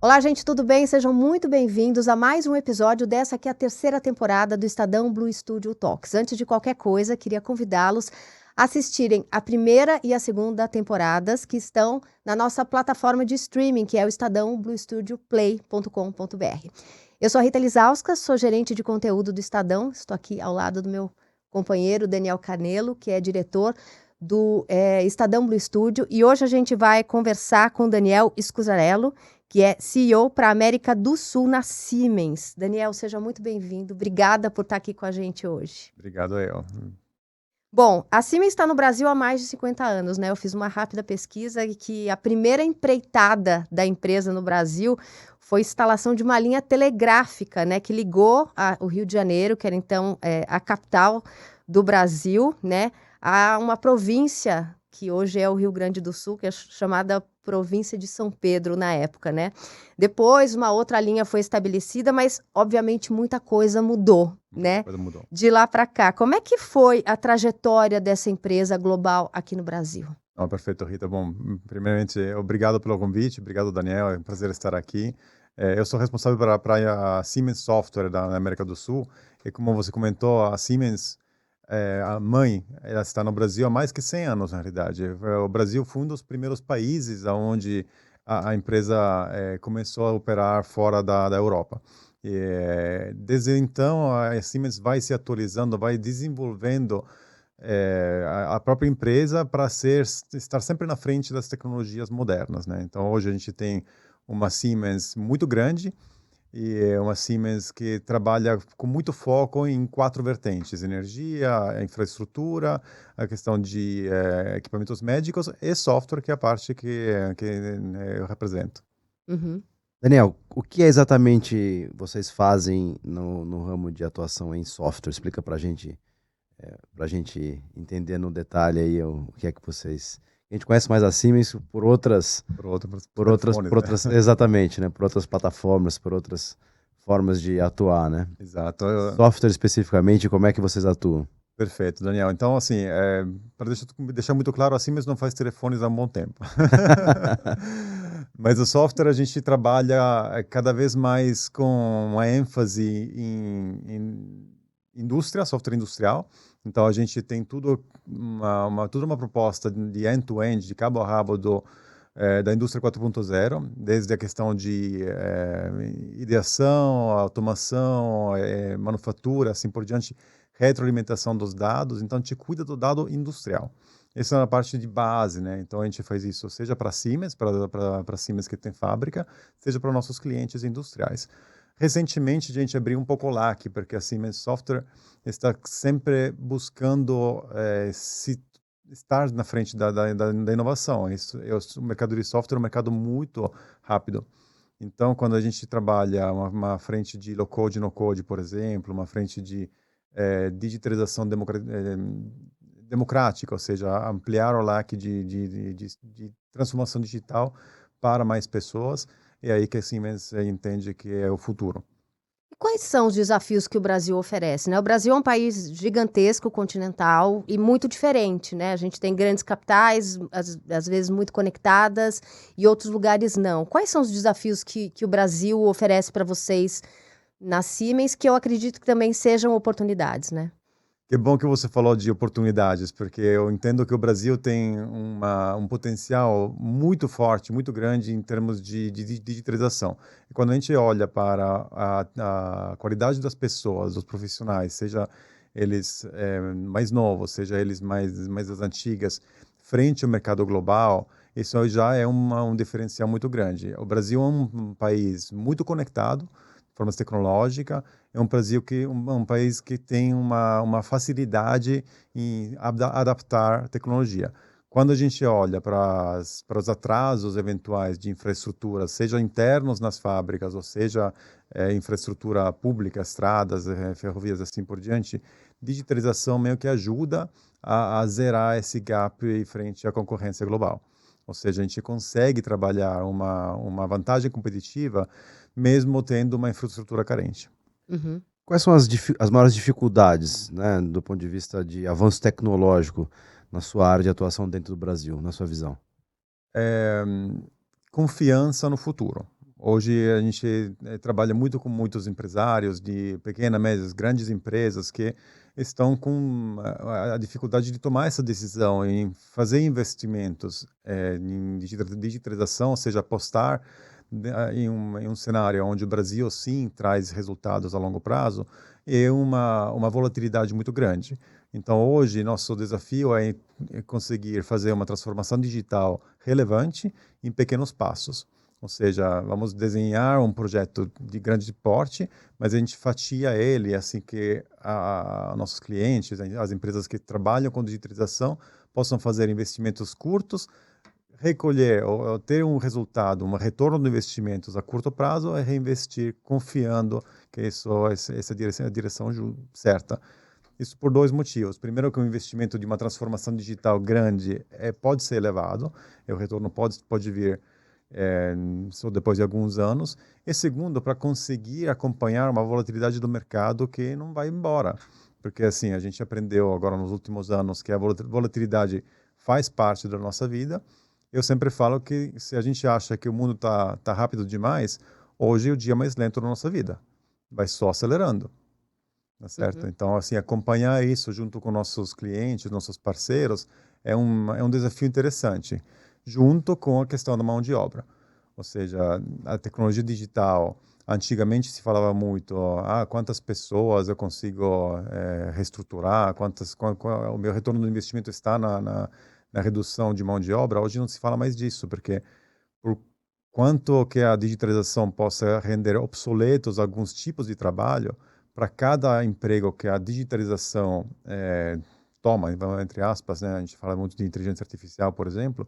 Olá, gente, tudo bem? Sejam muito bem-vindos a mais um episódio dessa que é a terceira temporada do Estadão Blue Studio Talks. Antes de qualquer coisa, queria convidá-los a assistirem a primeira e a segunda temporadas que estão na nossa plataforma de streaming, que é o estadãobluestudioplay.com.br. Eu sou a Rita Lizauskas, sou gerente de conteúdo do Estadão, estou aqui ao lado do meu companheiro Daniel Carnello, que é diretor do Estadão Blue Studio, e hoje a gente vai conversar com o Daniel Scuzzarello, que é CEO para a América do Sul na Siemens. Daniel, seja muito bem-vindo. Obrigada por estar aqui com a gente hoje. Obrigado, eu. Bom, a Siemens está no Brasil há mais de 50 anos, né? Eu fiz uma rápida pesquisa e que a primeira empreitada da empresa no Brasil foi a instalação de uma linha telegráfica, né? Que ligou o Rio de Janeiro, que era então a capital do Brasil, né? A uma província que hoje é o Rio Grande do Sul, que é chamada província de São Pedro na época, né? Depois uma outra linha foi estabelecida, mas obviamente muita coisa mudou, né? Mudou. De lá para cá. Como é que foi a trajetória dessa empresa global aqui no Brasil? Perfeito, Rita. Bom, primeiramente, obrigado pelo convite, obrigado, Daniel, é um prazer estar aqui. Eu sou responsável para a Siemens Software da América do Sul, e como você comentou, a Siemens, a mãe, ela está no Brasil há mais que 100 anos, na realidade. O Brasil foi um dos primeiros países onde a empresa começou a operar fora da Europa. Desde então, a Siemens vai se atualizando, vai desenvolvendo a própria empresa para estar sempre na frente das tecnologias modernas, né? Então, hoje a gente tem uma Siemens muito grande, e é uma Siemens que trabalha com muito foco em 4 vertentes: energia, infraestrutura, a questão de equipamentos médicos e software, que é a parte que eu represento. Uhum. Daniel, o que exatamente vocês fazem no ramo de atuação em software? Explica para a gente entender no detalhe aí o que é que vocês... A gente conhece mais a Siemens por outras... Por outras, né? Exatamente, né? Por outras plataformas, por outras formas de atuar, né? Exato. Software especificamente, como é que vocês atuam? Perfeito, Daniel. Então, assim, para deixar muito claro, a Siemens não faz telefones há um bom tempo. Mas o software a gente trabalha cada vez mais com uma ênfase em indústria, software industrial. Então, a gente tem toda uma proposta de end-to-end, de cabo a rabo da indústria 4.0, desde a questão de ideação, automação, manufatura, assim por diante, retroalimentação dos dados. Então, a gente cuida do dado industrial. Essa é a parte de base, né? Então, a gente faz isso seja para Siemens, para Siemens que tem fábrica, seja para nossos clientes industriais. Recentemente, a gente abriu um pouco o leque, porque a Siemens Software está sempre buscando estar na frente da inovação. O mercado de software é um mercado muito rápido. Então, quando a gente trabalha uma frente de low-code, no-code, por exemplo, uma frente de digitalização democrática, ou seja, ampliar o leque de transformação digital para mais pessoas, é aí que a Siemens entende que é o futuro. E quais são os desafios que o Brasil oferece, né? O Brasil é um país gigantesco, continental e muito diferente, né? A gente tem grandes capitais, às vezes muito conectadas, e outros lugares não. Quais são os desafios que o Brasil oferece para vocês na Siemens, que eu acredito que também sejam oportunidades, né? Que bom que você falou de oportunidades, porque eu entendo que o Brasil tem um potencial muito forte, muito grande em termos de digitalização. E quando a gente olha para a qualidade das pessoas, dos profissionais, seja eles mais novos, seja eles mais das antigas, frente ao mercado global, isso já é um diferencial muito grande. O Brasil é um país muito conectado, de forma tecnológica. É um país que tem uma facilidade em adaptar tecnologia. Quando a gente olha para os atrasos eventuais de infraestrutura, seja internos nas fábricas, ou seja, infraestrutura pública, estradas, ferrovias, assim por diante, digitalização meio que ajuda a zerar esse gap frente à concorrência global. Ou seja, a gente consegue trabalhar uma vantagem competitiva mesmo tendo uma infraestrutura carente. Uhum. Quais são as maiores dificuldades, né, do ponto de vista de avanço tecnológico na sua área de atuação dentro do Brasil, na sua visão? Confiança no futuro. Hoje a gente trabalha muito com muitos empresários de pequenas, médias, grandes empresas que estão com a dificuldade de tomar essa decisão em fazer investimentos em digitalização, ou seja, apostar em um cenário onde o Brasil sim traz resultados a longo prazo, e uma volatilidade muito grande. Então, hoje, nosso desafio é conseguir fazer uma transformação digital relevante em pequenos passos. Ou seja, vamos desenhar um projeto de grande porte, mas a gente fatia ele assim que nossos clientes, as empresas que trabalham com digitalização, possam fazer investimentos curtos, recolher ou ter um resultado, um retorno de investimentos a curto prazo e reinvestir confiando que essa é a direção certa. Isso por dois motivos. Primeiro, que o investimento de uma transformação digital grande pode ser elevado, e o retorno pode vir só depois de alguns anos. E segundo, para conseguir acompanhar uma volatilidade do mercado que não vai embora. Porque assim, a gente aprendeu agora nos últimos anos que a volatilidade faz parte da nossa vida. Eu sempre falo que se a gente acha que o mundo tá rápido demais, hoje é o dia mais lento da nossa vida. Vai só acelerando. Tá certo? Então, assim, acompanhar isso junto com nossos clientes, nossos parceiros, é um desafio interessante, junto com a questão da mão de obra. Ou seja, a tecnologia digital, antigamente se falava muito, quantas pessoas eu consigo reestruturar, o meu retorno do investimento está na redução de mão de obra. Hoje não se fala mais disso, porque por quanto que a digitalização possa render obsoletos alguns tipos de trabalho, para cada emprego que a digitalização toma, entre aspas, né, a gente fala muito de inteligência artificial, por exemplo,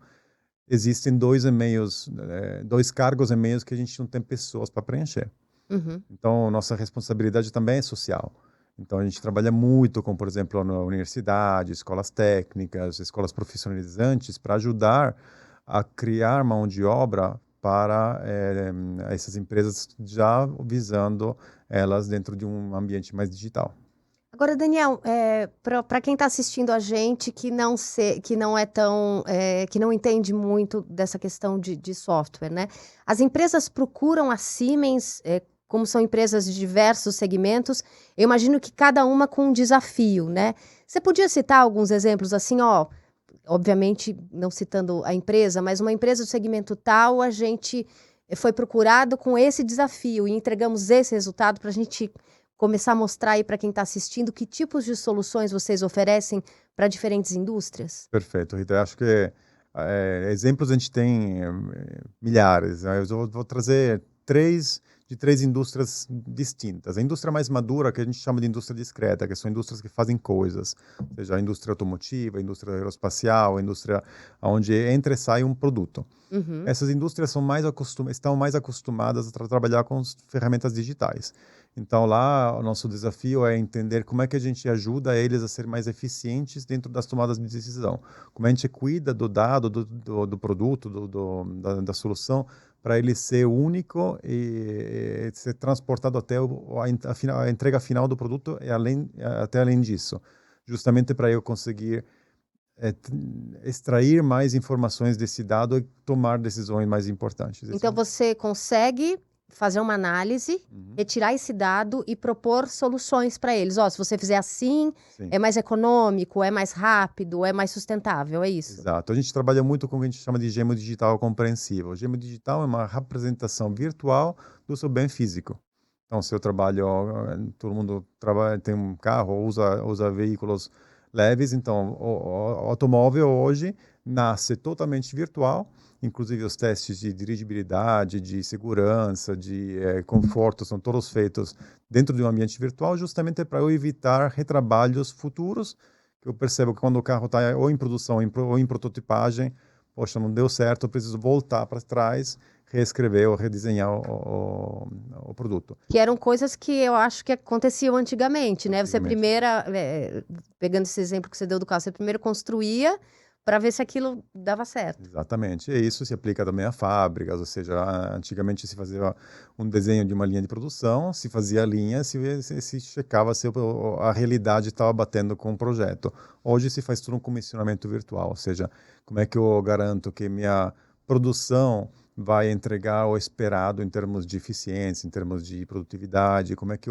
existem dois cargos e meios que a gente não tem pessoas para preencher. Então, nossa responsabilidade também é social. Então, a gente trabalha muito com, por exemplo, na universidade, escolas técnicas, escolas profissionalizantes, para ajudar a criar mão de obra para essas empresas, já visando elas dentro de um ambiente mais digital. Agora, Daniel, para quem está assistindo a gente que não é tão, que não entende muito dessa questão de software, né? As empresas procuram a Siemens, como são empresas de diversos segmentos, eu imagino que cada uma com um desafio, né? Você podia citar alguns exemplos assim, obviamente não citando a empresa, mas uma empresa do segmento tal, a gente foi procurado com esse desafio e entregamos esse resultado para a gente começar a mostrar aí para quem está assistindo que tipos de soluções vocês oferecem para diferentes indústrias? Perfeito, Rita. Eu acho que exemplos a gente tem milhares. Eu vou trazer três indústrias distintas. A indústria mais madura, que a gente chama de indústria discreta, que são indústrias que fazem coisas, ou seja, a indústria automotiva, a indústria aeroespacial, a indústria onde entra e sai um produto. Essas indústrias estão mais acostumadas a trabalhar com ferramentas digitais. Então, lá, o nosso desafio é entender como é que a gente ajuda eles a ser mais eficientes dentro das tomadas de decisão. Como a gente cuida do dado, do produto, da solução, para ele ser único e ser transportado até a entrega final do produto e até além disso. Justamente para eu conseguir extrair mais informações desse dado e tomar decisões mais importantes. Então, você consegue fazer uma análise, retirar esse dado e propor soluções para eles. Se você fizer assim, Sim. É mais econômico, é mais rápido, é mais sustentável, é isso? Exato. A gente trabalha muito com o que a gente chama de gemo digital compreensível. O gemo digital é uma representação virtual do seu bem físico. Então, se eu trabalho, todo mundo tem um carro, usa veículos leves, então o automóvel hoje nasce totalmente virtual. Inclusive os testes de dirigibilidade, de segurança, de conforto, são todos feitos dentro de um ambiente virtual, justamente para eu evitar retrabalhos futuros, que eu percebo que quando o carro está ou em produção ou em prototipagem, poxa, não deu certo, eu preciso voltar para trás, reescrever ou redesenhar o produto. Que eram coisas que eu acho que aconteciam antigamente, né? Você primeiro, pegando esse exemplo que você deu do carro, você primeiro construía para ver se aquilo dava certo. Exatamente. E isso se aplica também a fábricas, ou seja, antigamente se fazia um desenho de uma linha de produção, se fazia a linha, se checava se a realidade estava batendo com o projeto. Hoje se faz tudo um comissionamento virtual, ou seja, como é que eu garanto que minha produção vai entregar o esperado em termos de eficiência, em termos de produtividade, como é que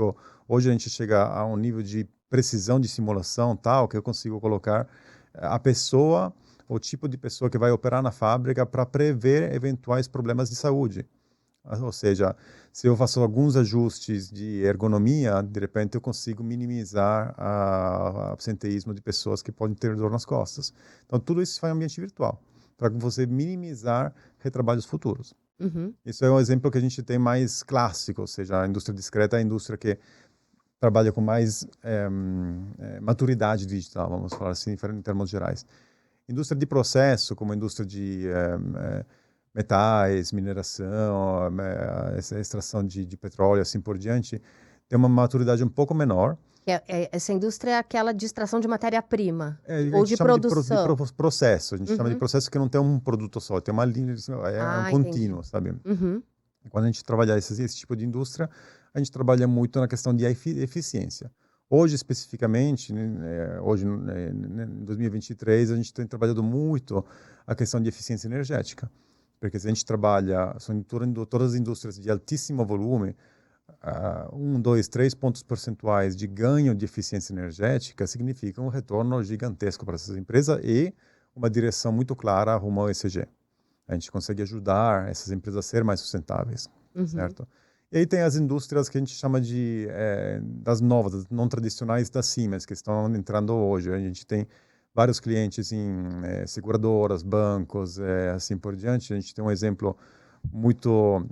hoje a gente chega a um nível de precisão de simulação tal que eu consigo colocar a pessoa, o tipo de pessoa que vai operar na fábrica para prever eventuais problemas de saúde. Ou seja, se eu faço alguns ajustes de ergonomia, de repente eu consigo minimizar o absenteísmo de pessoas que podem ter dor nas costas. Então, tudo isso se faz em ambiente virtual, para você minimizar retrabalhos futuros. Uhum. Isso é um exemplo que a gente tem mais clássico, ou seja, a indústria discreta é a indústria que trabalha com mais maturidade digital, vamos falar assim, em termos gerais. Indústria de processo, como a indústria de metais, mineração, essa extração de petróleo, assim por diante, tem uma maturidade um pouco menor. Essa indústria é aquela de extração de matéria-prima A ou gente de chama produção. de processo, a gente chama de Uhum. processo que não tem um produto só, tem uma linha, é um Entendi. contínuo, sabe? Uhum. Quando a gente trabalha esse tipo de indústria, a gente trabalha muito na questão de eficiência. Hoje, especificamente, hoje, em 2023, a gente tem trabalhado muito a questão de eficiência energética. Porque se a gente trabalha, são todas as indústrias de altíssimo volume, 2, 3 pontos percentuais de ganho de eficiência energética significa um retorno gigantesco para essas empresas e uma direção muito clara rumo ao ESG. A gente consegue ajudar essas empresas a ser mais sustentáveis, Uhum. certo? E aí tem as indústrias que a gente chama de das novas, das não tradicionais da Siemens, que estão entrando hoje. A gente tem vários clientes em seguradoras, bancos, assim por diante. A gente tem um exemplo muito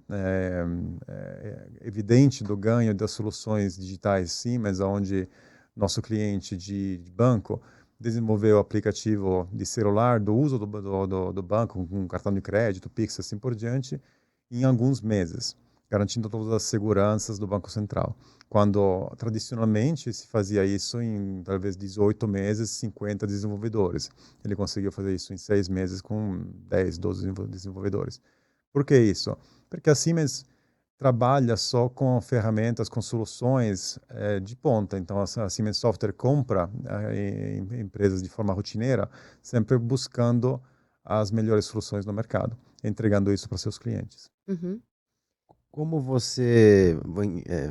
evidente do ganho das soluções digitais Siemens, onde nosso cliente de banco desenvolveu o aplicativo de celular do uso do banco, com cartão de crédito, Pix, assim por diante, em alguns meses, garantindo todas as seguranças do Banco Central. Quando tradicionalmente se fazia isso em talvez 18 meses, 50 desenvolvedores. Ele conseguiu fazer isso em 6 meses com 10, 12 desenvolvedores. Por que isso? Porque a Siemens trabalha só com ferramentas, com soluções de ponta. Então, a Siemens Software compra empresas de forma rotineira, sempre buscando as melhores soluções no mercado, entregando isso para seus clientes. Uhum. Como você.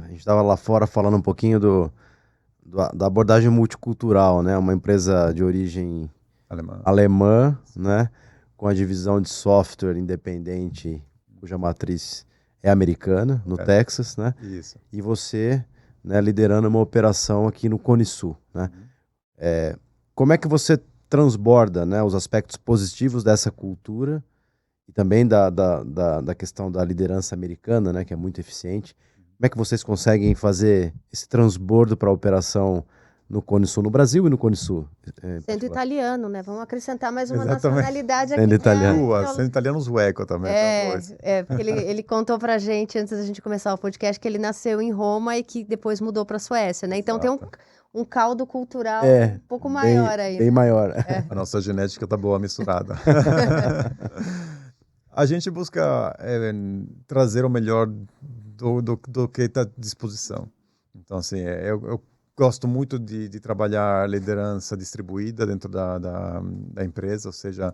A gente estava lá fora falando um pouquinho da abordagem multicultural, né? Uma empresa de origem alemã, né? Com a divisão de software independente, cuja matriz é americana, no Texas, né? Isso. E você, né, liderando uma operação aqui no Cone Sul, né? Como é que você transborda, né, os aspectos positivos dessa cultura e também da questão da liderança americana, né, que é muito eficiente? Como é que vocês conseguem fazer esse transbordo para a operação no Cone Sul, no Brasil e no Cone Sul? Sendo italiano, né? Vamos acrescentar mais uma Exatamente. nacionalidade aqui. Sendo italiano. Sendo italiano, sueco também. Porque ele contou pra gente, antes da gente começar o podcast, que ele nasceu em Roma e que depois mudou pra Suécia, né? Então tem um caldo cultural um pouco maior aí, bem né? maior. A nossa genética tá boa misturada. A gente busca trazer o melhor do que está à disposição. Então, assim, eu gosto muito de trabalhar liderança distribuída dentro da empresa, ou seja,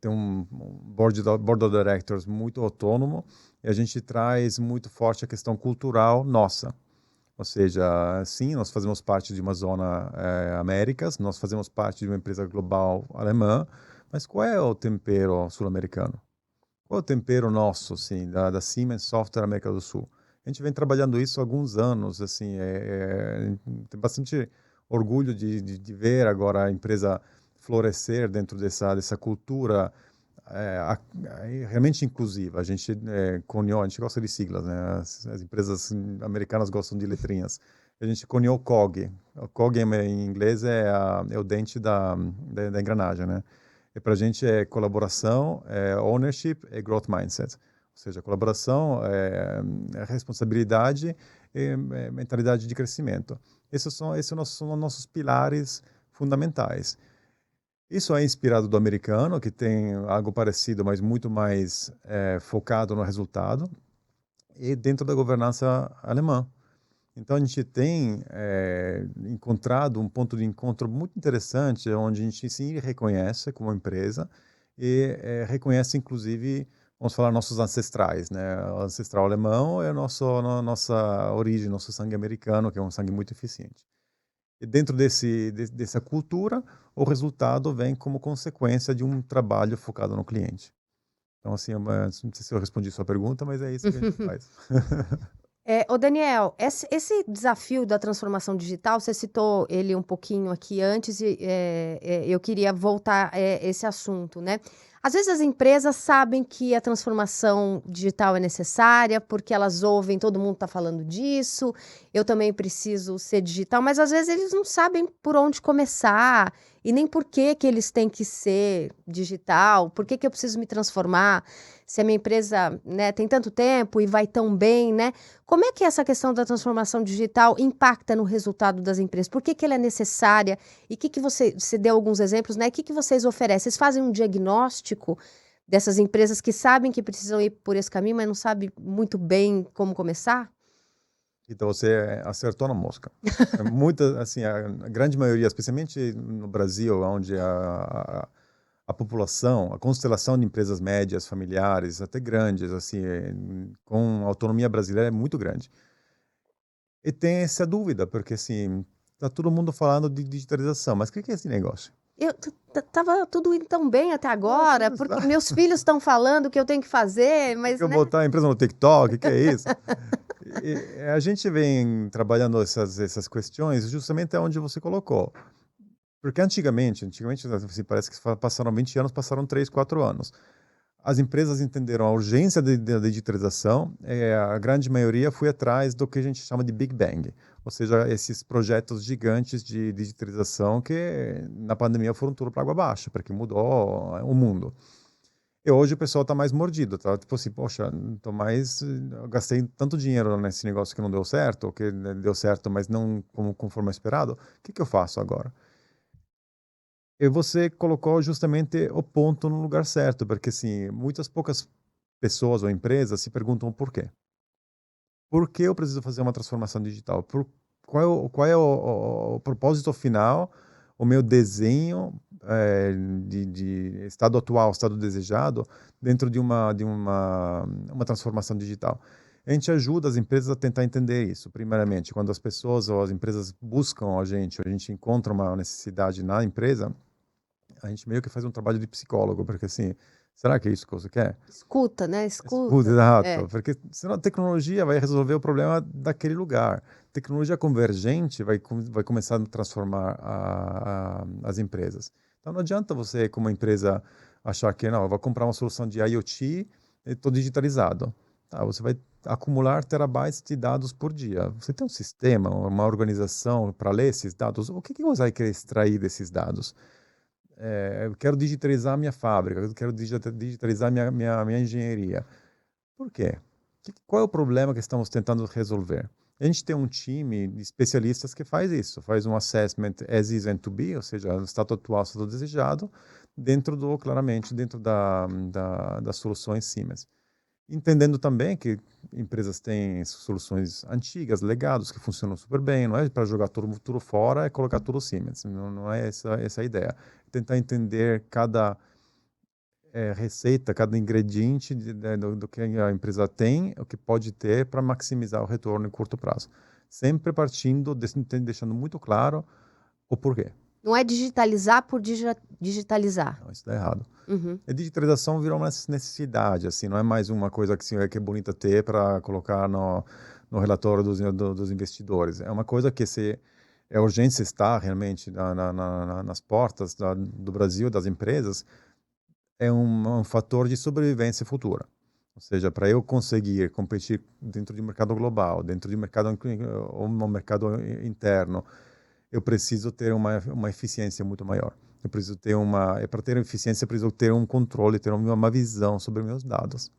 tem um board of directors muito autônomo e a gente traz muito forte a questão cultural nossa. Ou seja, sim, nós fazemos parte de uma zona Américas, nós fazemos parte de uma empresa global alemã, mas qual é o tempero sul-americano? Qual é o tempero nosso, assim, da Siemens Software América do Sul? A gente vem trabalhando isso há alguns anos, assim, tem bastante orgulho de ver agora a empresa florescer dentro dessa cultura realmente inclusiva. A gente cunhou, a gente gosta de siglas, né? As empresas americanas gostam de letrinhas. A gente cunhou o COG. O COG em inglês é o dente da engrenagem, né? E para a gente é colaboração, ownership e growth mindset. Ou seja, colaboração, responsabilidade e mentalidade de crescimento. Esses são os nossos pilares fundamentais. Isso é inspirado do americano, que tem algo parecido, mas muito mais focado no resultado, e dentro da governança alemã. Então, a gente tem encontrado um ponto de encontro muito interessante, onde a gente se reconhece como empresa e reconhece, inclusive, vamos falar, nossos ancestrais, né? O ancestral alemão é nossa origem, nosso sangue americano, que é um sangue muito eficiente. E dentro dessa cultura, o resultado vem como consequência de um trabalho focado no cliente. Então, assim, não sei se eu respondi sua pergunta, mas é isso que a gente faz. Ô Daniel, esse desafio da transformação digital, você citou ele um pouquinho aqui antes e eu queria voltar a esse assunto, né? Às vezes as empresas sabem que a transformação digital é necessária porque elas ouvem, todo mundo está falando disso, eu também preciso ser digital, mas às vezes eles não sabem por onde começar e nem por que que eles têm que ser digital, por que que eu preciso me transformar, se a minha empresa, né, tem tanto tempo e vai tão bem, né? Como é que essa questão da transformação digital impacta no resultado das empresas? Por que que ela é necessária? E que você deu alguns exemplos, né? O que vocês oferecem? Vocês fazem um diagnóstico dessas empresas que sabem que precisam ir por esse caminho, mas não sabem muito bem como começar? Então você acertou na mosca. Muita, assim, a grande maioria, especialmente no Brasil, onde a população, a constelação de empresas médias, familiares, até grandes, assim, com autonomia brasileira é muito grande. E tem essa dúvida, porque assim, tá todo mundo falando de digitalização, mas o que é esse negócio? Tava tudo indo tão bem até agora, porque meus filhos estão falando que eu tenho que fazer, mas, Eu né? botar a empresa no TikTok, o que é isso? A gente vem trabalhando essas questões justamente onde você colocou. Porque antigamente assim, parece que passaram 20 anos, passaram 3, 4 anos. As empresas entenderam a urgência da digitalização, a grande maioria foi atrás do que a gente chama de Big Bang, ou seja, esses projetos gigantes de digitalização que na pandemia foram tudo para água abaixo, porque mudou o mundo. E hoje o pessoal está mais mordido, tá? Tipo assim, poxa, eu gastei tanto dinheiro nesse negócio que não deu certo, ou que deu certo, mas não conforme esperado, o que eu faço agora? E você colocou justamente o ponto no lugar certo, porque assim, muitas poucas pessoas ou empresas se perguntam o porquê. Por que eu preciso fazer uma transformação digital? Qual é o propósito final, o meu desenho de estado atual, estado desejado, dentro de uma transformação digital? A gente ajuda as empresas a tentar entender isso, primeiramente. Quando as pessoas ou as empresas buscam a gente encontra uma necessidade na empresa, a gente meio que faz um trabalho de psicólogo, porque assim, será que é isso que você quer? Escuta, né? Escuta, Escuta. exato, porque senão a tecnologia vai resolver o problema daquele lugar. Tecnologia convergente vai começar a transformar as empresas. Então não adianta você, como empresa, achar que não, eu vou comprar uma solução de IoT e estou digitalizado. Tá, você vai acumular terabytes de dados por dia. Você tem um sistema, uma organização para ler esses dados. O que você vai querer extrair desses dados? Eu quero digitalizar a minha fábrica, eu quero digitalizar minha engenharia. Por quê? Qual é o problema que estamos tentando resolver? A gente tem um time de especialistas que faz isso, faz um assessment as is and to be, ou seja, o estado atual, o estado desejado, claramente, dentro das soluções Siemens. Entendendo também que empresas têm soluções antigas, legados, que funcionam super bem, não é para jogar tudo fora e colocar tudo Siemens, não é essa a ideia. Tentar entender cada receita, cada ingrediente do que a empresa tem, o que pode ter para maximizar o retorno em curto prazo. Sempre partindo, deixando muito claro o porquê. Não é digitalizar por digitalizar. Não, isso está errado. Uhum. A digitalização virou uma necessidade, assim, não é mais uma coisa que é bonita ter para colocar no relatório dos investidores. É uma coisa que é urgente estar realmente nas portas do Brasil, das empresas, é um fator de sobrevivência futura. Ou seja, para eu conseguir competir dentro de um mercado global, dentro de um mercado interno, eu preciso ter uma eficiência muito maior. Eu preciso ter para ter eficiência, eu preciso ter um controle, ter uma visão sobre meus dados.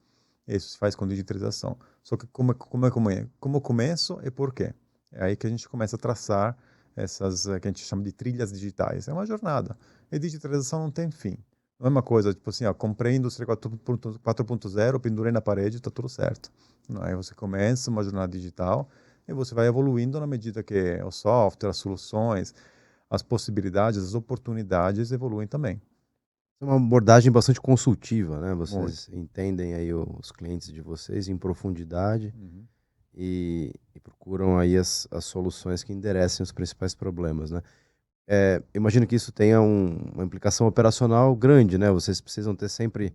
Isso se faz com digitalização. Só que como começo e por quê? É aí que a gente começa a traçar essas que a gente chama de trilhas digitais. É uma jornada. E digitalização não tem fim. Não é uma coisa tipo assim, comprei a indústria 4.0, pendurei na parede, está tudo certo. Não, aí você começa uma jornada digital e você vai evoluindo na medida que o software, as soluções, as possibilidades, as oportunidades evoluem também. É uma abordagem bastante consultiva, né? Muito. Vocês entendem aí os clientes de vocês em profundidade Uhum. e procuram aí as soluções que enderecem os principais problemas, né? Imagino que isso tenha uma implicação operacional grande, né? Vocês precisam ter sempre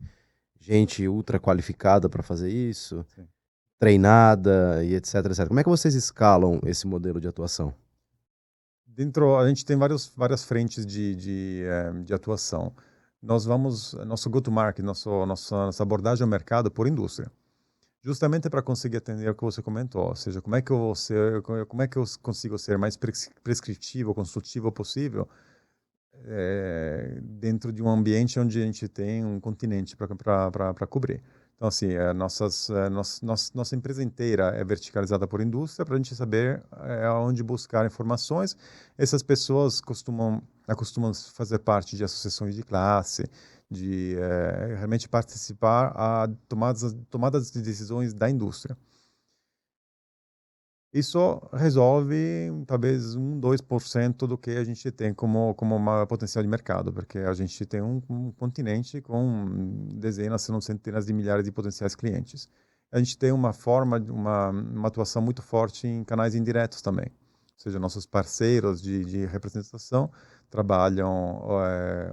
gente ultra qualificada para fazer isso, Sim. treinada e etc, etc. Como é que vocês escalam esse modelo de atuação? Dentro, a gente tem várias frentes de atuação. Nosso go-to-market, nossa abordagem ao mercado por indústria. Justamente para conseguir atender o que você comentou, ou seja, como é que eu consigo ser mais prescritivo, consultivo possível, dentro de um ambiente onde a gente tem um continente para cobrir. Então, assim, nossa empresa inteira é verticalizada por indústria para a gente saber onde buscar informações. Essas pessoas acostumam fazer parte de associações de classe, de realmente participar a tomadas de decisões da indústria. Isso resolve talvez 2% do que a gente tem como uma potencial de mercado, porque a gente tem um continente com dezenas, se não centenas de milhares de potenciais clientes. A gente tem uma atuação muito forte em canais indiretos também. Ou seja, nossos parceiros de representação trabalham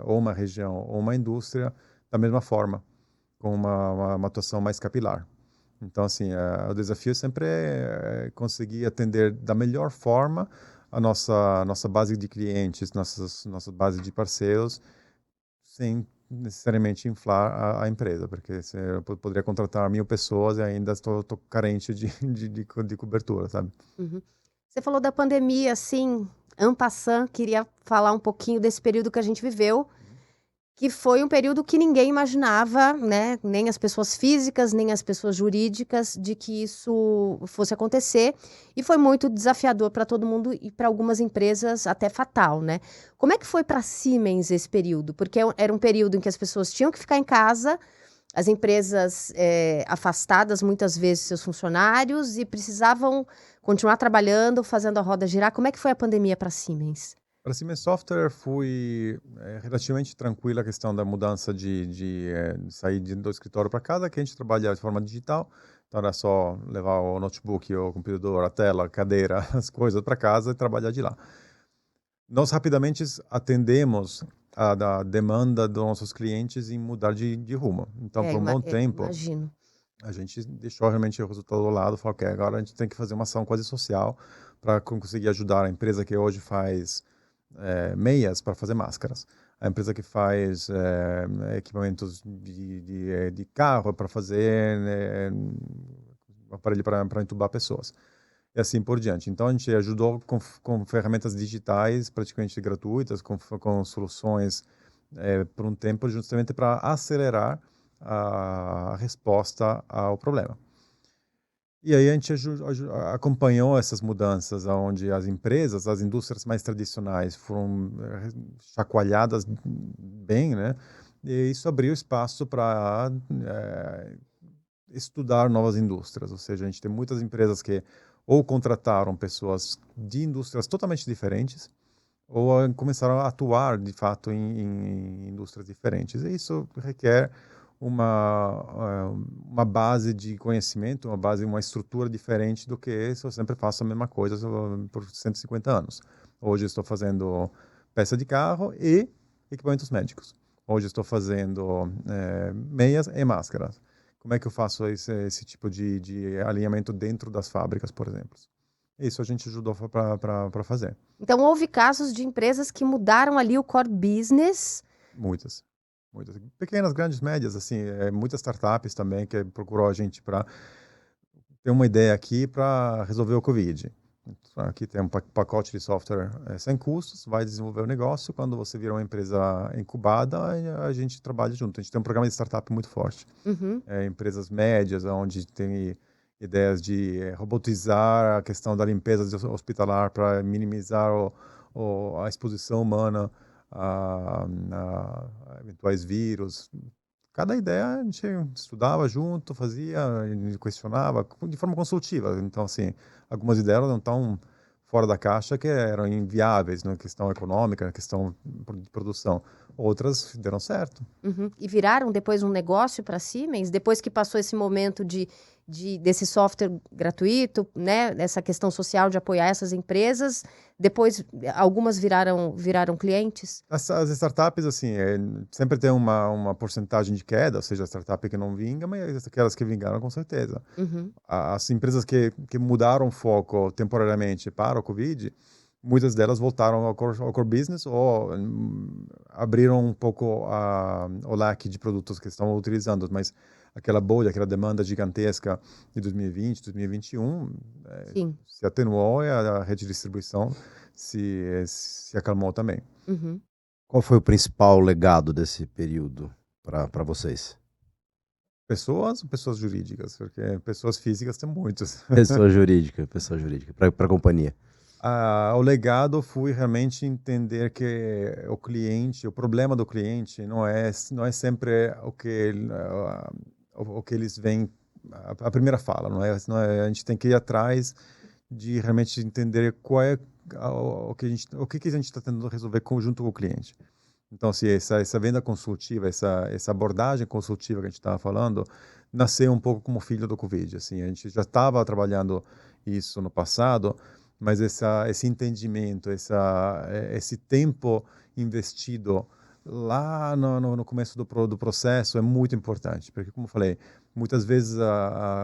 ou uma região ou uma indústria da mesma forma, com uma atuação mais capilar. Então, assim, o desafio sempre é conseguir atender da melhor forma a nossa base de clientes, nossa base de parceiros, sem necessariamente inflar a empresa, porque eu poderia contratar 1.000 pessoas e ainda estou carente de cobertura, sabe? Uhum. Você falou da pandemia, assim, en passant, queria falar um pouquinho desse período que a gente viveu, que foi um período que ninguém imaginava, né? Nem as pessoas físicas, nem as pessoas jurídicas, de que isso fosse acontecer. E foi muito desafiador para todo mundo e para algumas empresas até fatal, né? Como é que foi para a Siemens esse período? Porque era um período em que as pessoas tinham que ficar em casa, as empresas afastadas muitas vezes seus funcionários e precisavam continuar trabalhando, fazendo a roda girar. Como é que foi a pandemia para a Siemens? Para Siemens Software foi relativamente tranquila a questão da mudança de sair do escritório para casa, que a gente trabalha de forma digital. Então era só levar o notebook, o computador, a tela, a cadeira, as coisas para casa e trabalhar de lá. Nós rapidamente atendemos a demanda dos nossos clientes em mudar de rumo. Então, por um bom tempo, Imagino. a gente deixou realmente o resultado do lado, falou, ok, agora a gente tem que fazer uma ação quase social para conseguir ajudar a empresa que hoje faz meias para fazer máscaras, a empresa que faz equipamentos de carro para fazer aparelho para entubar pessoas e assim por diante. Então a gente ajudou com ferramentas digitais praticamente gratuitas, com soluções por um tempo justamente para acelerar a resposta ao problema. E aí a gente acompanhou essas mudanças, onde as empresas, as indústrias mais tradicionais foram chacoalhadas bem, né? E isso abriu espaço para estudar novas indústrias. Ou seja, a gente tem muitas empresas que ou contrataram pessoas de indústrias totalmente diferentes, ou começaram a atuar, de fato, em indústrias diferentes. E isso requer uma base de conhecimento, uma estrutura diferente do que se eu sempre faço a mesma coisa por 150 anos. Hoje estou fazendo peça de carro e equipamentos médicos. Hoje estou fazendo meias e máscaras. Como é que eu faço esse tipo de alinhamento dentro das fábricas, por exemplo? Isso a gente ajudou para fazer. Então, houve casos de empresas que mudaram ali o core business. Muitas. Pequenas, grandes, médias, assim, muitas startups também que procurou a gente para ter uma ideia aqui para resolver o Covid. Então, aqui tem um pacote de software sem custos, vai desenvolver o negócio. Quando você vira uma empresa incubada, a gente trabalha junto. A gente tem um programa de startup muito forte. Uhum. Empresas médias, onde tem ideias de robotizar a questão da limpeza hospitalar para minimizar a exposição humana a eventuais vírus. Cada ideia a gente estudava junto, fazia, questionava de forma consultiva. Então, assim, algumas ideias não estão fora da caixa que eram inviáveis na questão econômica, na questão de produção. Outras deram certo. Uhum. E viraram depois um negócio para a Siemens, depois que passou esse momento desse software gratuito, né? Essa questão social de apoiar essas empresas, depois algumas viraram clientes? As startups, assim, sempre tem uma porcentagem de queda, ou seja, a startup que não vinga, mas aquelas que vingaram com certeza. Uhum. As empresas que mudaram o foco temporariamente para o Covid, muitas delas voltaram ao core business ou abriram um pouco o leque de produtos que estão utilizando, mas aquela bolha, aquela demanda gigantesca de 2020, 2021, Sim. se atenuou e a rede de distribuição se acalmou também. Uhum. Qual foi o principal legado desse período para vocês? Pessoas ou pessoas jurídicas? Porque pessoas físicas tem muitas. Pessoa jurídica, para a companhia. O legado foi realmente entender que o cliente, o problema do cliente não é sempre o que eles veem a primeira fala, não é, a gente tem que ir atrás de realmente entender qual é o que a gente está tentando resolver junto com o cliente. Então, se essa venda consultiva, essa abordagem consultiva que a gente estava falando, nasceu um pouco como filho do Covid. Assim, a gente já estava trabalhando isso no passado, mas esse entendimento, esse tempo investido lá no começo do processo é muito importante, porque, como eu falei, muitas vezes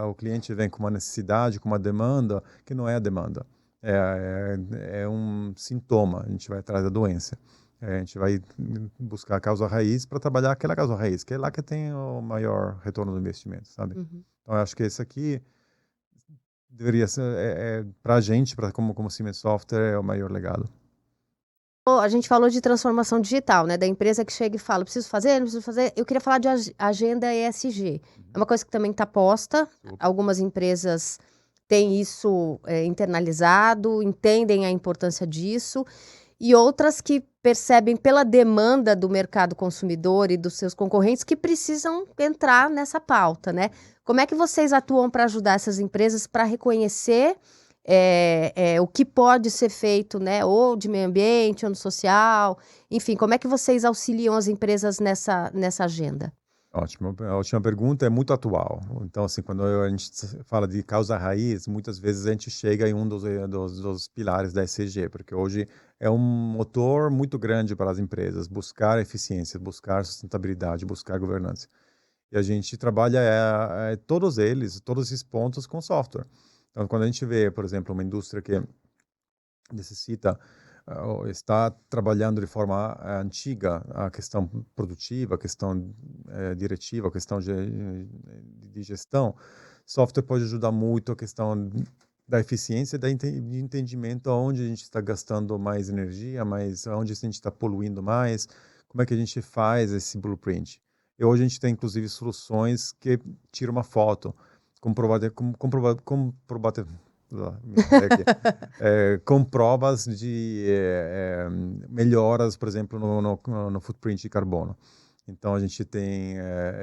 o cliente vem com uma necessidade, com uma demanda que não é a demanda, é um sintoma, a gente vai atrás da doença. A gente vai buscar a causa raiz para trabalhar aquela causa raiz, que é lá que tem o maior retorno do investimento, sabe? Uhum. Então, eu acho que esse aqui deveria ser, para a gente, como Siemens Software, é o maior legado. A gente falou de transformação digital, né? Da empresa que chega e fala, preciso fazer, não preciso fazer. Eu queria falar de agenda ESG. É uma coisa que também está posta. Algumas empresas têm isso internalizado, entendem a importância disso. E outras que percebem pela demanda do mercado consumidor e dos seus concorrentes que precisam entrar nessa pauta, né? Como é que vocês atuam para ajudar essas empresas para reconhecer o que pode ser feito, né? Ou de meio ambiente, ou no social, enfim, como é que vocês auxiliam as empresas nessa agenda? Ótimo. A última pergunta é muito atual. Então, assim, quando a gente fala de causa raiz, muitas vezes a gente chega em um dos pilares da ESG, porque hoje é um motor muito grande para as empresas buscar eficiência, buscar sustentabilidade, buscar governança. E a gente trabalha todos esses pontos com software. Então, quando a gente vê, por exemplo, uma indústria que necessita está trabalhando de forma antiga a questão produtiva, a questão diretiva, a questão de gestão, software pode ajudar muito a questão da eficiência e de entendimento aonde a gente está gastando mais energia, aonde a gente está poluindo mais, como é que a gente faz esse blueprint. E hoje a gente tem, inclusive, soluções que tiram uma foto, com provas de melhoras, por exemplo, no footprint de carbono. Então, a gente tem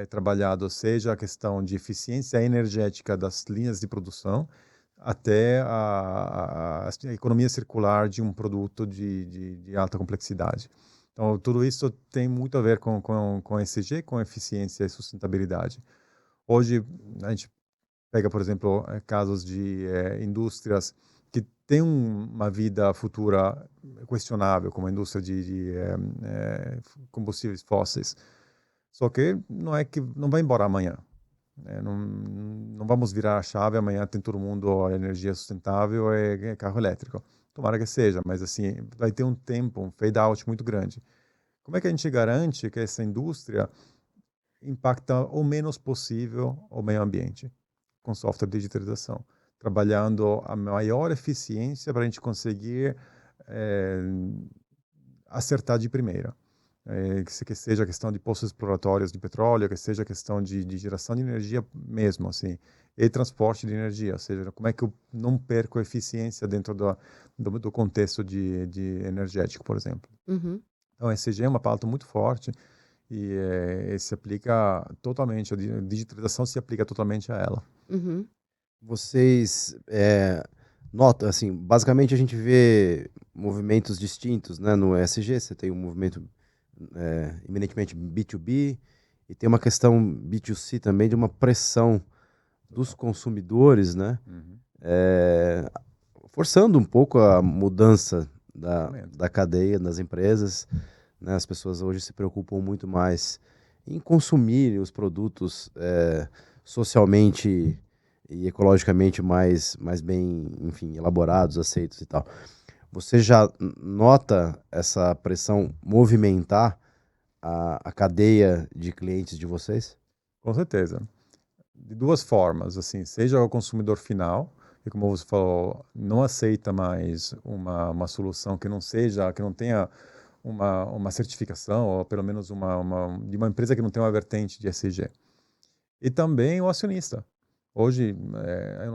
trabalhado, seja a questão de eficiência energética das linhas de produção, até a economia circular de um produto de alta complexidade. Então, tudo isso tem muito a ver com ESG, com eficiência e sustentabilidade. Hoje, a gente pega, por exemplo, casos de indústrias que têm uma vida futura questionável, como a indústria de combustíveis fósseis. Só que não é que não vai embora amanhã. Não vamos virar a chave amanhã tem todo mundo a energia sustentável e carro elétrico. Tomara que seja, mas assim vai ter um tempo, um fade out muito grande. Como é que a gente garante que essa indústria impacta o menos possível o meio ambiente? Com software de digitalização, trabalhando a maior eficiência para a gente conseguir acertar de primeira. Que seja a questão de poços exploratórios de petróleo, que seja a questão de geração de energia mesmo, assim, e transporte de energia, ou seja, como é que eu não perco a eficiência dentro do contexto de energético, por exemplo. Uhum. Então, a ESG é uma pauta muito forte e se aplica totalmente, a digitalização se aplica totalmente a ela. Uhum. Vocês nota, assim, basicamente a gente vê movimentos distintos, né? No ESG, você tem um movimento eminentemente B2B e tem uma questão B2C também de uma pressão dos consumidores, né? Uhum. É, forçando um pouco a mudança Exatamente. da cadeia das empresas, né? As pessoas hoje se preocupam muito mais em consumir os produtos socialmente e ecologicamente mais bem, enfim, elaborados, aceitos e tal. Você já nota essa pressão movimentar a cadeia de clientes de vocês? Com certeza. De duas formas, assim, seja o consumidor final, que como você falou, não aceita mais uma solução que não seja, que não tenha uma certificação, ou pelo menos de uma empresa que não tenha uma vertente de ESG. E também o acionista. Hoje,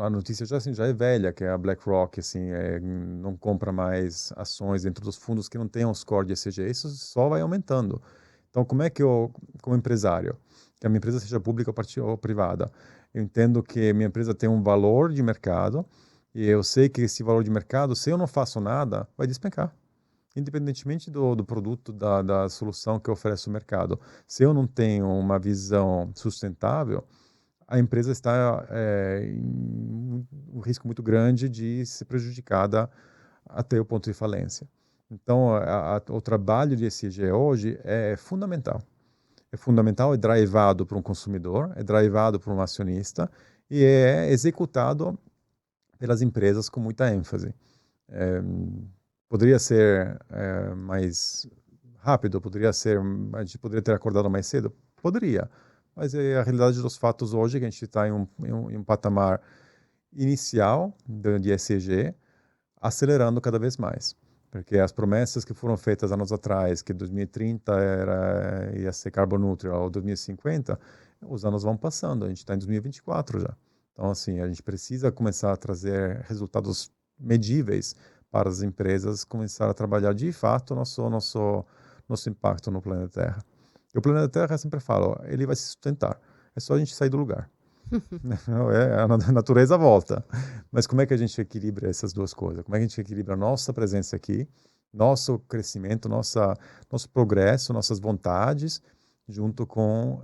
a notícia já é velha, que é a BlackRock, assim, não compra mais ações dentro dos fundos que não tenham score de ESG. Isso só vai aumentando. Então, como é que eu, como empresário, que a minha empresa seja pública ou privada, eu entendo que minha empresa tem um valor de mercado e eu sei que esse valor de mercado, se eu não faço nada, vai despencar. Independentemente do produto, da solução que eu ofereço no mercado. Se eu não tenho uma visão sustentável, a empresa está em um risco muito grande de ser prejudicada até o ponto de falência. Então, o trabalho de ESG hoje é fundamental. É fundamental, é drivado por um consumidor, é drivado por um acionista e é executado pelas empresas com muita ênfase. É, poderia ser mais rápido, a gente poderia ter acordado mais cedo? Poderia, mas é a realidade dos fatos hoje que a gente está em um patamar inicial de ESG, acelerando cada vez mais. Porque as promessas que foram feitas anos atrás, que 2030 ia ser carbon neutral, ou 2050, os anos vão passando, a gente está em 2024 já. Então, assim, a gente precisa começar a trazer resultados medíveis para as empresas começar a trabalhar de fato nosso impacto no planeta Terra. E o planeta Terra, eu sempre falo, ele vai se sustentar. É só a gente sair do lugar. A natureza volta. Mas como é que a gente equilibra essas duas coisas? Como é que a gente equilibra a nossa presença aqui, nosso crescimento, nosso progresso, nossas vontades, junto com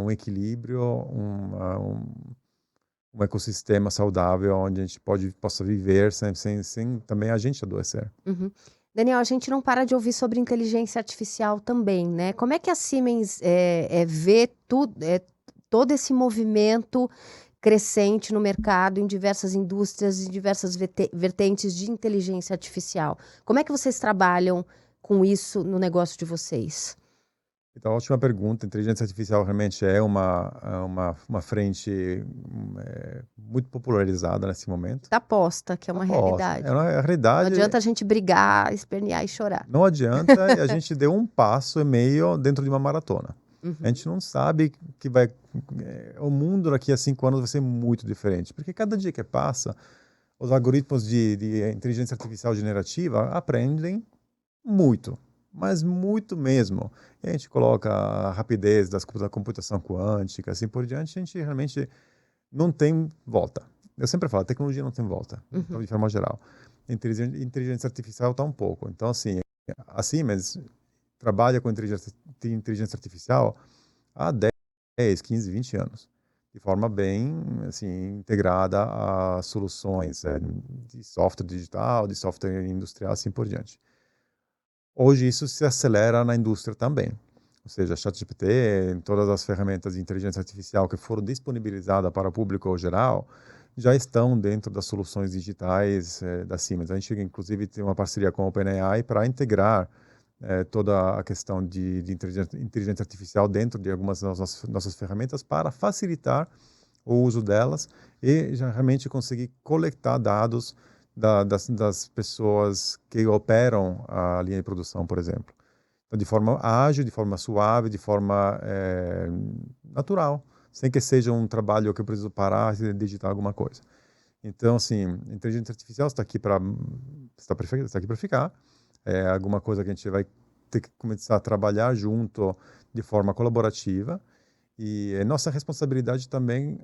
um equilíbrio, um ecossistema saudável onde a gente possa viver sem também a gente adoecer. Uhum. Daniel, a gente não para de ouvir sobre inteligência artificial também, né? Como é que a Siemens vê todo esse movimento crescente no mercado, em diversas indústrias, em diversas vertentes de inteligência artificial? Como é que vocês trabalham com isso no negócio de vocês? Então, ótima pergunta. Inteligência artificial realmente é uma frente muito popularizada nesse momento. Tá posta, que é uma Aposta. É realidade. uma Não realidade. adianta a gente brigar, espernear e chorar. Não adianta e a gente deu um passo e meio dentro de uma maratona. A Uhum. gente não sabe que o mundo daqui a 5 anos vai ser muito diferente, porque cada dia que passa, os algoritmos de inteligência artificial generativa aprendem muito, mas muito mesmo. E a gente coloca a rapidez da computação quântica, assim por diante, a gente realmente não tem volta. Eu sempre falo, a tecnologia não tem volta, então, Uhum. de forma geral. Inteligência artificial está um pouco. Então, assim, a Siemens trabalha com inteligência artificial há 10, 15, 20 anos, de forma bem assim, integrada a soluções de software digital, de software industrial, assim por diante. Hoje isso se acelera na indústria também. Ou seja, ChatGPT, todas as ferramentas de inteligência artificial que foram disponibilizadas para o público geral, já estão dentro das soluções digitais da Siemens. A gente, inclusive, tem uma parceria com a OpenAI para integrar toda a questão de inteligência artificial dentro de algumas das nossas ferramentas para facilitar o uso delas e já realmente conseguir coletar dados das pessoas que operam a linha de produção, por exemplo. Então, de forma ágil, de forma suave, de forma natural, sem que seja um trabalho que eu preciso parar e digitar alguma coisa. Então, assim, a inteligência artificial está aqui para ficar. É alguma coisa que a gente vai ter que começar a trabalhar junto de forma colaborativa. E é nossa responsabilidade também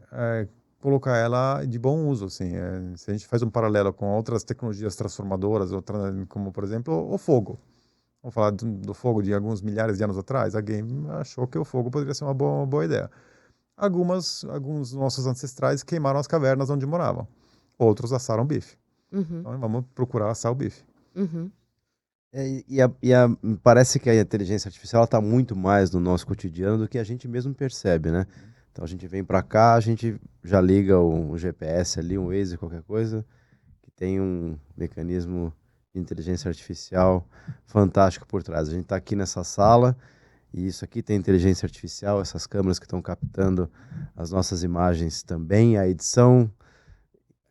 colocar ela de bom uso, assim. Se a gente faz um paralelo com outras tecnologias transformadoras, como, por exemplo, o fogo. Vamos falar do fogo de alguns milhares de anos atrás. Alguém achou que o fogo poderia ser uma boa ideia. Alguns nossos ancestrais queimaram as cavernas onde moravam. Outros assaram bife. Uhum. Então, vamos procurar assar o bife. Uhum. Parece que a inteligência artificial está muito mais no nosso cotidiano do que a gente mesmo percebe, né? Então a gente vem para cá, a gente já liga o GPS ali, um Waze, qualquer coisa, que tem um mecanismo de inteligência artificial fantástico por trás. A gente está aqui nessa sala e isso aqui tem inteligência artificial, essas câmeras que estão captando as nossas imagens também, a edição,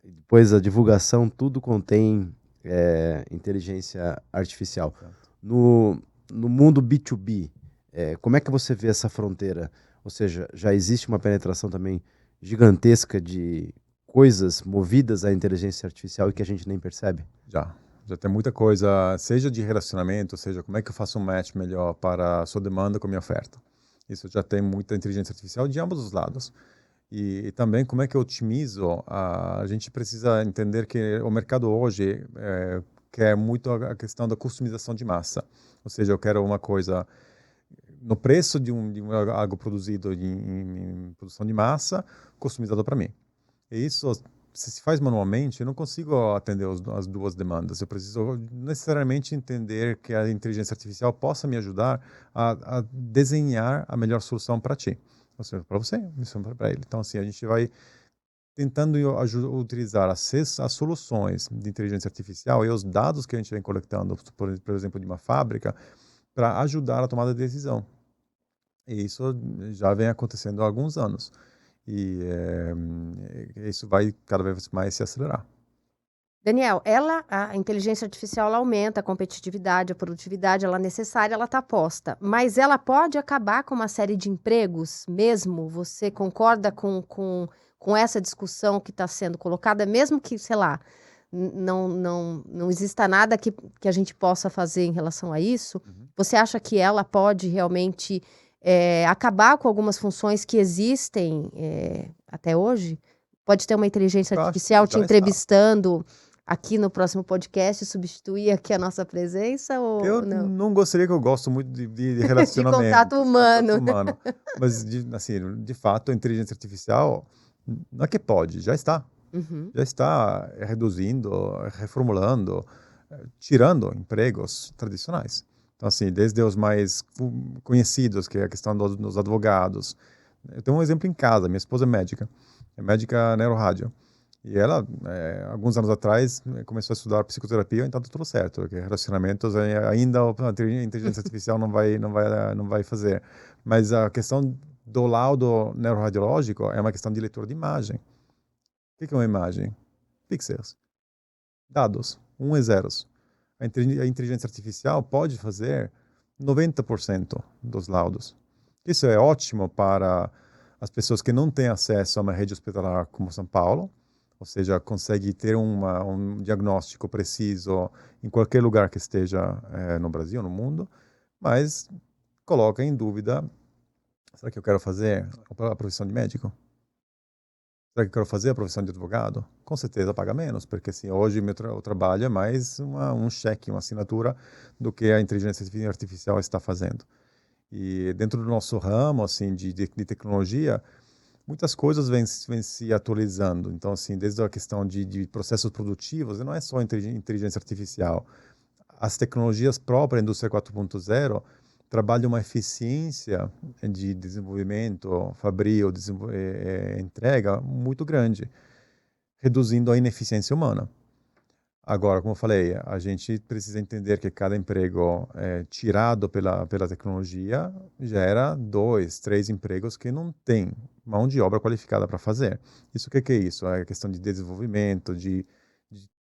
depois a divulgação, tudo contém inteligência artificial. No mundo B2B, como é que você vê essa fronteira? Ou seja, já existe uma penetração também gigantesca de coisas movidas à inteligência artificial e que a gente nem percebe? Já tem muita coisa, seja de relacionamento, seja como é que eu faço um match melhor para a sua demanda com a minha oferta. Isso já tem muita inteligência artificial de ambos os lados. E também como é que eu otimizo. A gente precisa entender que o mercado hoje quer muito a questão da customização de massa. Ou seja, eu quero uma coisa no preço de algo produzido em produção de massa, customizado para mim. E isso, se faz manualmente, eu não consigo atender as duas demandas. Eu preciso necessariamente entender que a inteligência artificial possa me ajudar a desenhar a melhor solução para ti. Ou seja, para você, missão para ele. Então, assim, a gente vai tentando utilizar as soluções de inteligência artificial e os dados que a gente vem coletando, por exemplo, de uma fábrica, para ajudar a tomada de decisão. E isso já vem acontecendo há alguns anos. E isso vai cada vez mais se acelerar. Daniel, a inteligência artificial ela aumenta a competitividade, a produtividade, ela é necessária, ela está posta. Mas ela pode acabar com uma série de empregos mesmo? Você concorda com essa discussão que está sendo colocada? Mesmo que, sei lá, não exista nada que a gente possa fazer em relação a isso, você acha que ela pode realmente acabar com algumas funções que existem até hoje? Pode ter uma inteligência artificial te entrevistando aqui no próximo podcast, substituir aqui a nossa presença ou eu não gostaria, que eu gosto muito de relacionamento. De contato humano. Mas, assim, de fato, a inteligência artificial, não é que pode, já está. Já está reduzindo, reformulando, tirando empregos tradicionais. Então, assim, desde os mais conhecidos, que é a questão dos advogados. Eu tenho um exemplo em casa, minha esposa é médica neurorádio. E ela, alguns anos atrás, começou a estudar psicoterapia, então tudo certo, porque relacionamentos ainda a inteligência artificial não vai fazer. Mas a questão do laudo neuroradiológico é uma questão de leitura de imagem. O que é uma imagem? Pixels. Dados, 1 e 0. A inteligência artificial pode fazer 90% dos laudos. Isso é ótimo para as pessoas que não têm acesso a uma rede hospitalar como São Paulo, ou seja, consegue ter um diagnóstico preciso em qualquer lugar que esteja no Brasil, no mundo, mas coloca em dúvida: será que eu quero fazer a profissão de médico? Será que eu quero fazer a profissão de advogado? Com certeza paga menos, porque assim, hoje o trabalho é mais um cheque, uma assinatura do que a inteligência artificial está fazendo. E dentro do nosso ramo assim, de tecnologia, muitas coisas vêm se atualizando. Então, assim, desde a questão de processos produtivos, não é só inteligência artificial. As tecnologias próprias da indústria 4.0 trabalham uma eficiência de desenvolvimento, fabril, entrega muito grande, reduzindo a ineficiência humana. Agora, como eu falei, a gente precisa entender que cada emprego tirado pela tecnologia gera 2, 3 empregos que não tem mão de obra qualificada para fazer. Isso, o que é isso? É a questão de desenvolvimento, de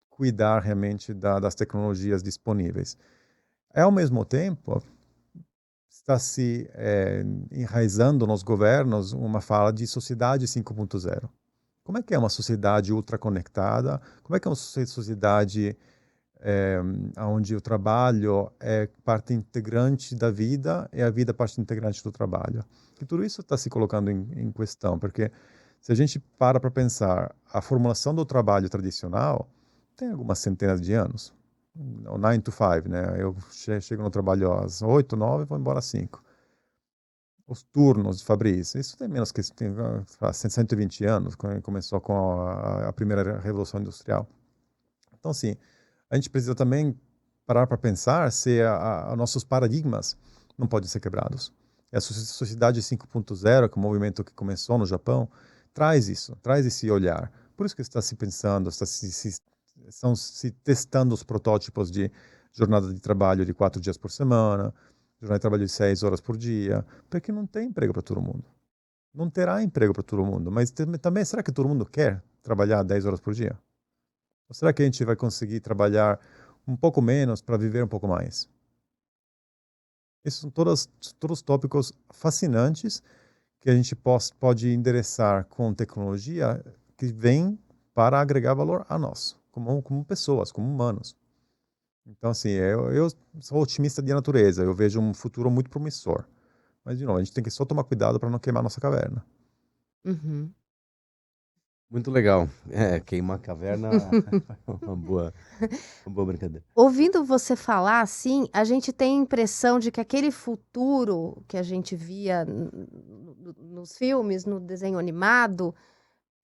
cuidar realmente das tecnologias disponíveis. Ao mesmo tempo, está se enraizando nos governos uma fala de sociedade 5.0. Como é que é uma sociedade ultraconectada? Como é que é uma sociedade onde o trabalho é parte integrante da vida e a vida parte integrante do trabalho? E tudo isso está se colocando em questão, porque Se a gente para pensar, a formulação do trabalho tradicional tem algumas centenas de anos. O 9 to 5, né? Eu chego no trabalho às 8, 9 e vou embora às 5. Os turnos de Fabrício, isso tem menos que 120 anos, quando começou com a primeira revolução industrial. Então, assim, a gente precisa também parar para pensar se nossos paradigmas não podem ser quebrados. E a sociedade 5.0, que é o movimento que começou no Japão, traz isso, traz esse olhar. Por isso que está se pensando, estão se testando os protótipos de jornada de trabalho de 4 dias por semana, jornada de trabalho de 6 horas por dia, porque não tem emprego para todo mundo. Não terá emprego para todo mundo, mas também, será que todo mundo quer trabalhar 10 horas por dia? Ou será que a gente vai conseguir trabalhar um pouco menos para viver um pouco mais? Esses são todos tópicos fascinantes que a gente pode endereçar com tecnologia que vem para agregar valor a nós, como pessoas, como humanos. Então, assim, eu sou otimista de natureza, eu vejo um futuro muito promissor. Mas, de novo, a gente tem que só tomar cuidado para não queimar nossa caverna. Uhum. Muito legal. Queimar a caverna é uma boa brincadeira. Ouvindo você falar assim, a gente tem a impressão de que aquele futuro que a gente via nos filmes, no desenho animado,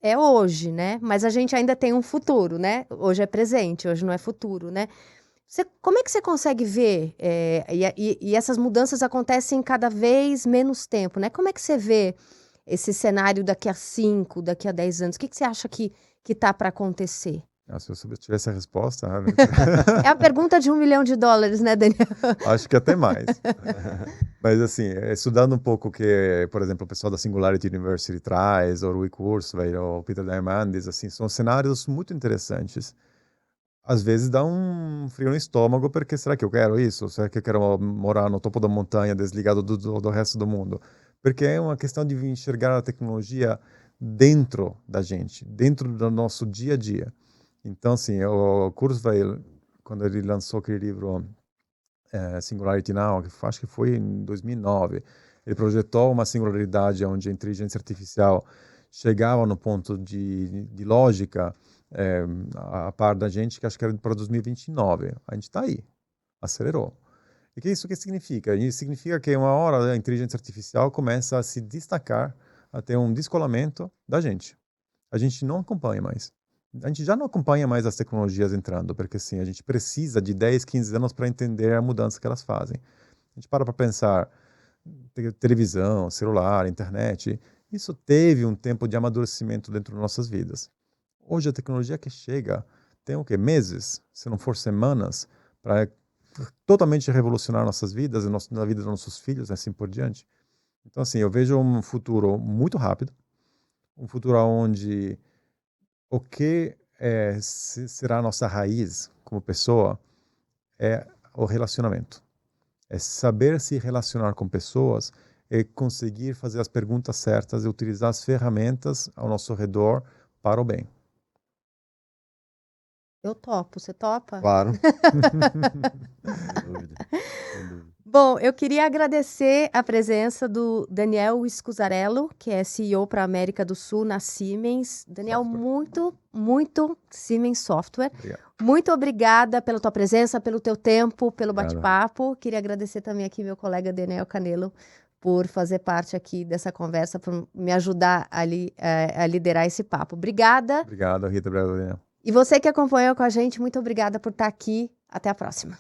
é hoje, né? Mas a gente ainda tem um futuro, né? Hoje é presente, hoje não é futuro, né? Como é que você consegue ver? E essas mudanças acontecem cada vez menos tempo, né? Como é que você vê esse cenário daqui a 5, daqui a 10 anos? O que você acha que tá para acontecer? Se eu tivesse a resposta... É a pergunta de $1 milhão, né, Daniel? Acho que até mais. Mas, assim, estudando um pouco o que, por exemplo, o pessoal da Singularity University traz, ou o Rick Kurzweil, ou o Peter Diamandis, assim, são cenários muito interessantes. Às vezes dá um frio no estômago, porque será que eu quero isso? Será que eu quero morar no topo da montanha, desligado do resto do mundo? Porque é uma questão de enxergar a tecnologia dentro da gente, dentro do nosso dia a dia. Então, assim, o Kurzweil, quando ele lançou aquele livro Singularity Now, que acho que foi em 2009, ele projetou uma singularidade onde a inteligência artificial chegava no ponto de lógica a par da gente, que acho que era para 2029. A gente está aí, acelerou. E que isso que significa? Isso significa que uma hora a inteligência artificial começa a se destacar, a ter um descolamento da gente. A gente não acompanha mais. A gente já não acompanha mais as tecnologias entrando, porque assim, a gente precisa de 10, 15 anos para entender a mudança que elas fazem. A gente para pensar, televisão, celular, internet, isso teve um tempo de amadurecimento dentro das nossas vidas. Hoje a tecnologia que chega tem o quê? Meses, se não for semanas, para totalmente revolucionar nossas vidas e na vida dos nossos filhos, assim por diante. Então, assim, eu vejo um futuro muito rápido, um futuro onde o que será a nossa raiz como pessoa é o relacionamento. É saber se relacionar com pessoas e conseguir fazer as perguntas certas e utilizar as ferramentas ao nosso redor para o bem. Eu topo, você topa? Claro. Sem dúvida. Bom, eu queria agradecer a presença do Daniel Scuzzarello, que é CEO para a América do Sul na Siemens. Daniel, muito Siemens Software. Obrigado. Muito obrigada pela tua presença, pelo teu tempo, pelo Obrigado. bate-papo. Queria agradecer também aqui meu colega Daniel Canelo por fazer parte aqui dessa conversa, por me ajudar a liderar esse papo. Obrigada. Obrigado, Rita. Obrigado, Daniel. E você que acompanhou com a gente, muito obrigada por estar aqui. Até a próxima.